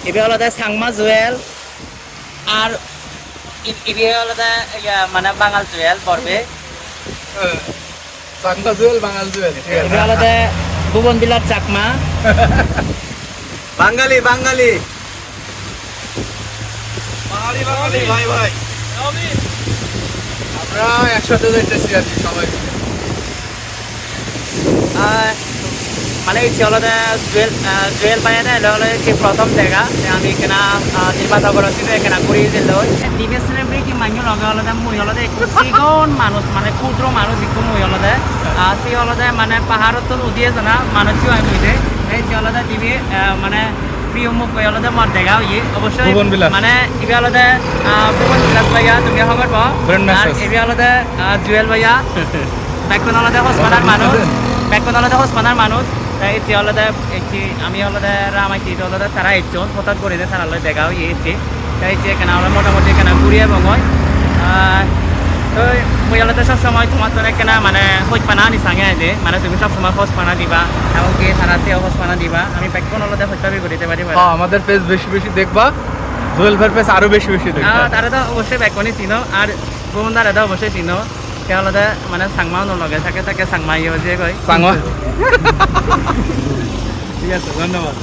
এবে হলদে সাংমা জুয়েল আর এবে হলদে মানে বাঙাল জুয়েল পড়বে চাকমা জুয়েল বাঙাল জুয়েল এবে হলদে ভুবন বিলার চাকমা বাঙালি বাঙালি বাঙালি বাঙালি ভাই ভাই আমরা একসাথে যাইতেছি আর কি সবাই মিলে। মানে ইচ্ছে হলদে জুয়েল পাইয়া না হলে কি প্রথম জায়গা আমি এখানে নির্বাচন করেছি এখানে ঘুরিয়ে দিল দিবে সেলিব্রিটি মানুষ লগে হলদে মুই হলদে একটু সিগন মানুষ মানে ক্ষুদ্র মানুষ একটু মুই হলদে সেই হলদে মানে পাহাড়ত তো নদী আছে না মানুষও আমি বুঝে এই যে হলদে দিবি মানে প্রিয় মুখ হলদে মর দেখা ইয়ে অবশ্যই মানে ইবে হলদে ভুবন বিলাস ভাইয়া তুমি খবর পাও আর ইবে হলদে জুয়েল ভাইয়া ব্যাকন হলদে হসপাতাল মানুষ ব্যাকন হলদে হসপাতাল মানুষ তাই এটি হলদে একটি আমি হলদে রামাইটি হলদে তারা একজন হঠাৎ করে তারা হলে দেখাও ইয়েছে তাই যে এখানে হলো মোটামুটি এখানে ঘুরিয়ে এবং হয় তো মই হলদে সবসময় তোমার তো এখানে মানে খোঁজ পানা আনি সাঙে আছে মানে তুমি সবসময় খোঁজ পানা দিবা এমনকি তারাতেও খোঁজ পানা দিবা আমি ব্যাকন হলদে খোঁজটাবি করিতে পারি আমাদের পেজ বেশি বেশি দেখবা জুয়েল ভাইয়ের পেজ আরো বেশি বেশি দেখবা তারা তো অবশ্যই ব্যাকনই চিনো আর ভুবন দারা তো অবশ্যই চিনো সে হলদে মানে সাংমাও নলগে থাকে থাকে সাংমা ইয়ে যে কয় সাংমা ঠিক আছে ধন্যবাদ।